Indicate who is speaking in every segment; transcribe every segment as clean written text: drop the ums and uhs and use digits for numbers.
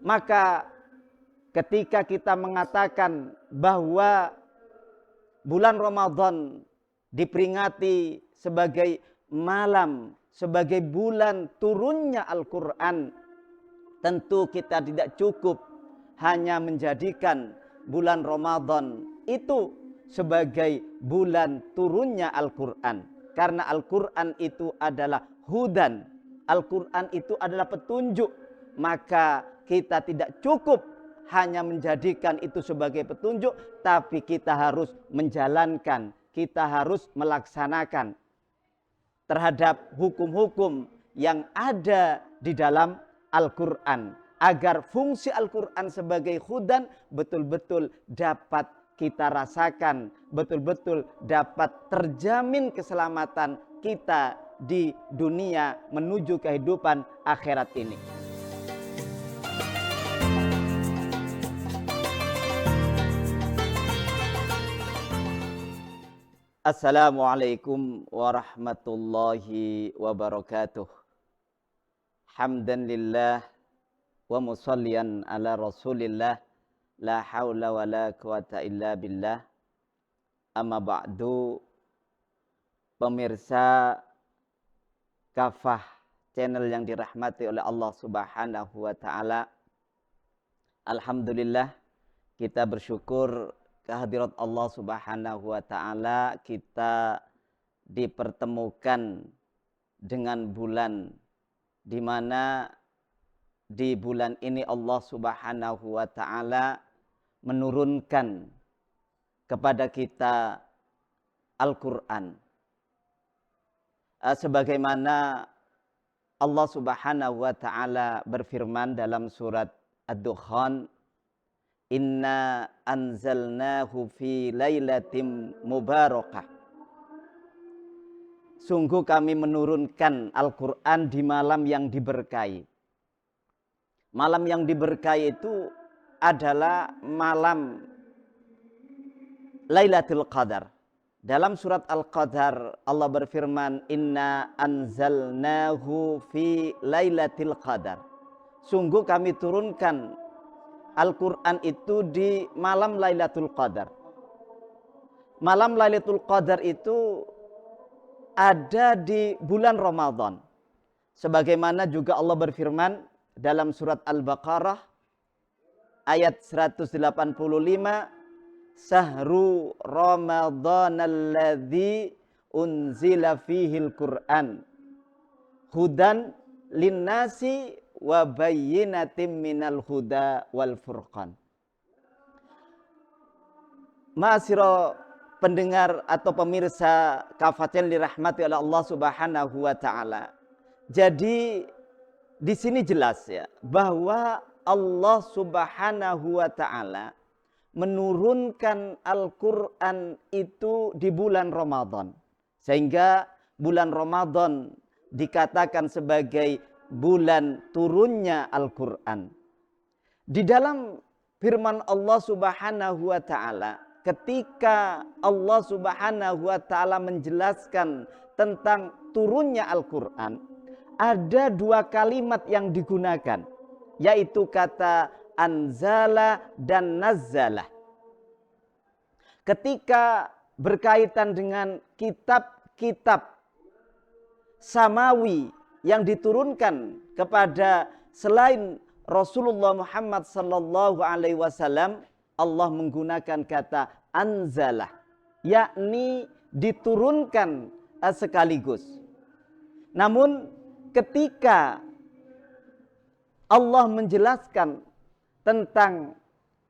Speaker 1: Maka ketika kita mengatakan bahwa bulan Ramadan diperingati sebagai malam, sebagai bulan turunnya Al-Quran, tentu kita tidak cukup hanya menjadikan bulan Ramadan itu sebagai bulan turunnya Al-Quran. Karena Al-Quran itu adalah hudan, Al-Quran itu adalah petunjuk. Maka kita tidak cukup hanya menjadikan itu sebagai petunjuk, tapi kita harus menjalankan, kita harus melaksanakan terhadap hukum-hukum yang ada di dalam Al-Quran, agar fungsi Al-Quran sebagai hudan betul-betul dapat kita rasakan, betul-betul dapat terjamin keselamatan kita di dunia menuju kehidupan akhirat ini. Assalamualaikum warahmatullahi wabarakatuh. Hamdan lillah wa musallian ala rasulillah, la hawla wa la quwata illa billah. Amma ba'du, pemirsa Kafah channel yang dirahmati oleh Allah Subhanahu wa taala. Alhamdulillah, kita bersyukur kehadirat Allah Subhanahu wa taala, kita dipertemukan dengan bulan di mana di bulan ini Allah Subhanahu wa taala menurunkan kepada kita Al-Qur'an. Sebagaimana Allah Subhanahu wa taala berfirman dalam surat Ad-Dukhan, Inna anzalnahu fi lailatin mubarakah. Sungguh kami menurunkan Al-Quran di malam yang diberkahi. Malam yang diberkahi itu adalah malam Lailatul Qadar. Dalam surat Al-Qadar Allah berfirman, Inna anzalnahu fi lailatul qadar. Sungguh kami turunkan Al-Quran itu di malam Lailatul Qadar. Malam Lailatul Qadar itu ada di bulan Ramadan. Sebagaimana juga Allah berfirman dalam surat Al-Baqarah ayat 185, Sahru Ramadhanalladzi unzila fihil Qur'an hudan linnasi wa bayyinatin minal huda wal furqan. Ma'asyiral pendengar atau pemirsa Kafaten dirahmati oleh Allah Subhanahu wa taala. Jadi di sini jelas ya bahwa Allah Subhanahu wa taala menurunkan Al-Qur'an itu di bulan Ramadan. Sehingga bulan Ramadan dikatakan sebagai bulan turunnya Al-Quran. Di dalam firman Allah Subhanahu wa taala, ketika Allah Subhanahu wa taala menjelaskan tentang turunnya Al-Quran, ada dua kalimat yang digunakan, yaitu kata anzala dan nazzala. Ketika berkaitan dengan kitab-kitab samawi yang diturunkan kepada selain Rasulullah Muhammad sallallahu alaihi wasallam, Allah menggunakan kata anzalah, yakni diturunkan sekaligus. Namun ketika Allah menjelaskan tentang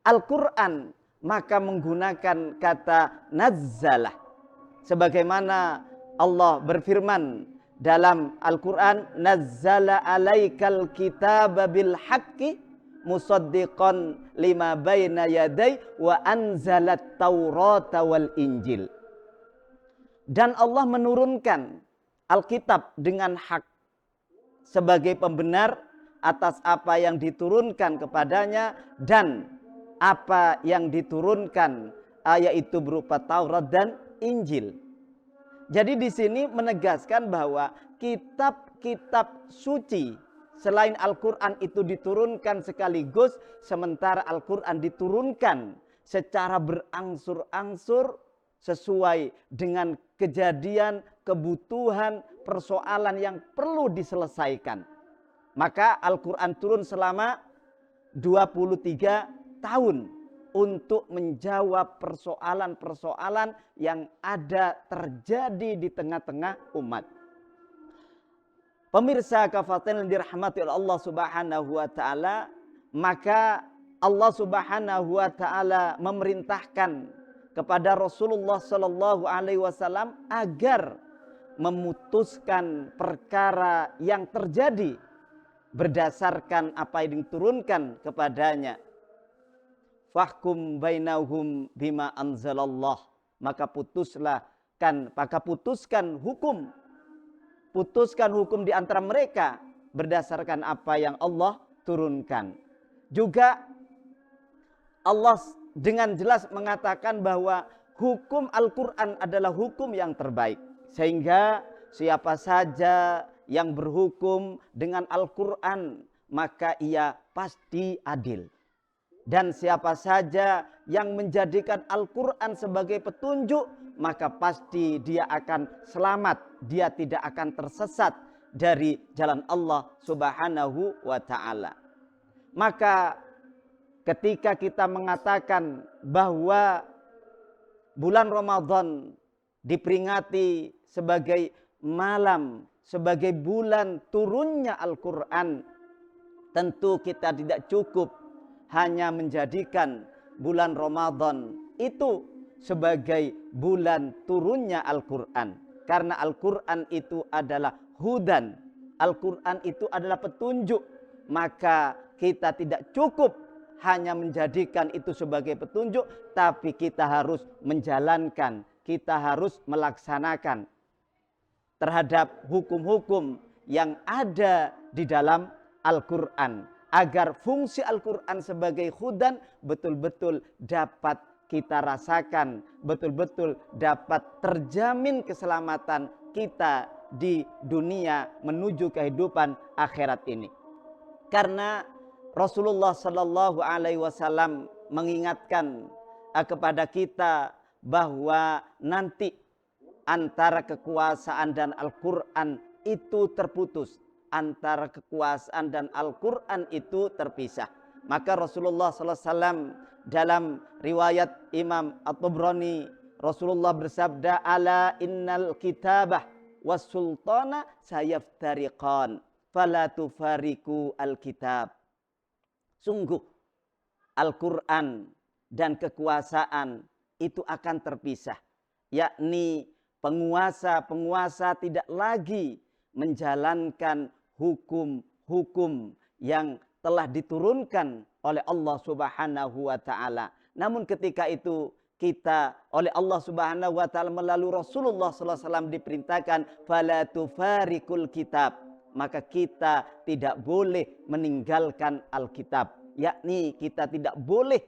Speaker 1: Al-Quran, maka menggunakan kata nazzalah. Sebagaimana Allah berfirman dalam Al-Quran, nazzala alaikal kitaba bil haqqi musaddiqan lima baina yadai wa anzalat taurata wal injil. Dan Allah menurunkan Alkitab dengan hak sebagai pembenar atas apa yang diturunkan kepadanya dan apa yang diturunkan, yaitu berupa Taurat dan Injil. Jadi di sini menegaskan bahwa kitab-kitab suci selain Al-Quran itu diturunkan sekaligus, sementara Al-Quran diturunkan secara berangsur-angsur sesuai dengan kejadian, kebutuhan, persoalan yang perlu diselesaikan. Maka Al-Quran turun selama 23 tahun untuk menjawab persoalan-persoalan yang ada terjadi di tengah-tengah umat. Pemirsa kafatin yang dirahmati oleh Allah Subhanahu wa taala, maka Allah Subhanahu wa taala memerintahkan kepada Rasulullah sallallahu alaihi wasallam agar memutuskan perkara yang terjadi berdasarkan apa yang diturunkan kepadanya. Fahkum bainahum bima anzalallah, maka putuskan hukum. Putuskan hukum di antara mereka berdasarkan apa yang Allah turunkan. Juga Allah dengan jelas mengatakan bahwa hukum Al-Quran adalah hukum yang terbaik. Sehingga siapa saja yang berhukum dengan Al-Quran, maka ia pasti adil. Dan siapa saja yang menjadikan Al-Quran sebagai petunjuk, maka pasti dia akan selamat. Dia tidak akan tersesat dari jalan Allah Subhanahu wa ta'ala. Maka ketika kita mengatakan bahwa bulan Ramadan diperingati sebagai malam, sebagai bulan turunnya Al-Quran, tentu kita tidak cukup hanya menjadikan bulan Ramadan itu sebagai bulan turunnya Al-Quran. Karena Al-Quran itu adalah hudan, Al-Quran itu adalah petunjuk. Maka kita tidak cukup hanya menjadikan itu sebagai petunjuk, tapi kita harus menjalankan, kita harus melaksanakan terhadap hukum-hukum yang ada di dalam Al-Quran, agar fungsi Al-Quran sebagai hudan betul-betul dapat kita rasakan, betul-betul dapat terjamin keselamatan kita di dunia menuju kehidupan akhirat ini. Karena Rasulullah Sallallahu Alaihi Wasallam mengingatkan kepada kita bahwa nanti antara kekuasaan dan Al-Quran itu terputus. Antara kekuasaan dan Al-Quran itu terpisah. Maka Rasulullah SAW dalam riwayat Imam At-Tabrani, Rasulullah bersabda, ala innal kitabah was sultana sayaftariqan fala tufariku al-kitab. Sungguh Al-Quran dan kekuasaan itu akan terpisah. Yakni penguasa tidak lagi menjalankan hukum-hukum yang telah diturunkan oleh Allah Subhanahu wa ta'ala. Namun ketika itu kita oleh Allah Subhanahu wa ta'ala melalui Rasulullah sallallahu alaihi wasallam diperintahkan fala tufarikul kitab, maka kita tidak boleh meninggalkan Alkitab. Yakni kita tidak boleh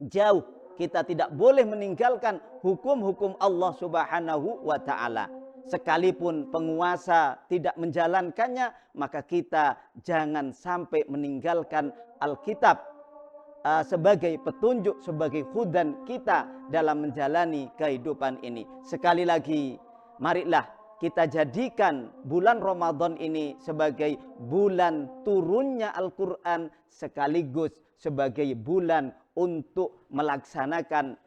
Speaker 1: jauh, kita tidak boleh meninggalkan hukum-hukum Allah Subhanahu wa ta'ala. Sekalipun penguasa tidak menjalankannya, maka kita jangan sampai meninggalkan Alkitab sebagai petunjuk, sebagai hudan kita dalam menjalani kehidupan ini. Sekali lagi, marilah kita jadikan bulan Ramadan ini sebagai bulan turunnya Al-Quran, sekaligus sebagai bulan untuk melaksanakan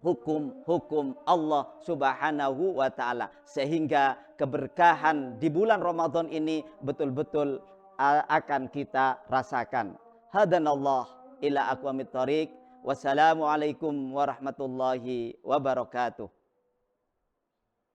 Speaker 1: hukum-hukum Allah Subhanahu wa ta'ala. Sehingga keberkahan di bulan Ramadan ini betul-betul akan kita rasakan. Hadanallah ila aqwamit thariq. Wassalamualaikum warahmatullahi wabarakatuh.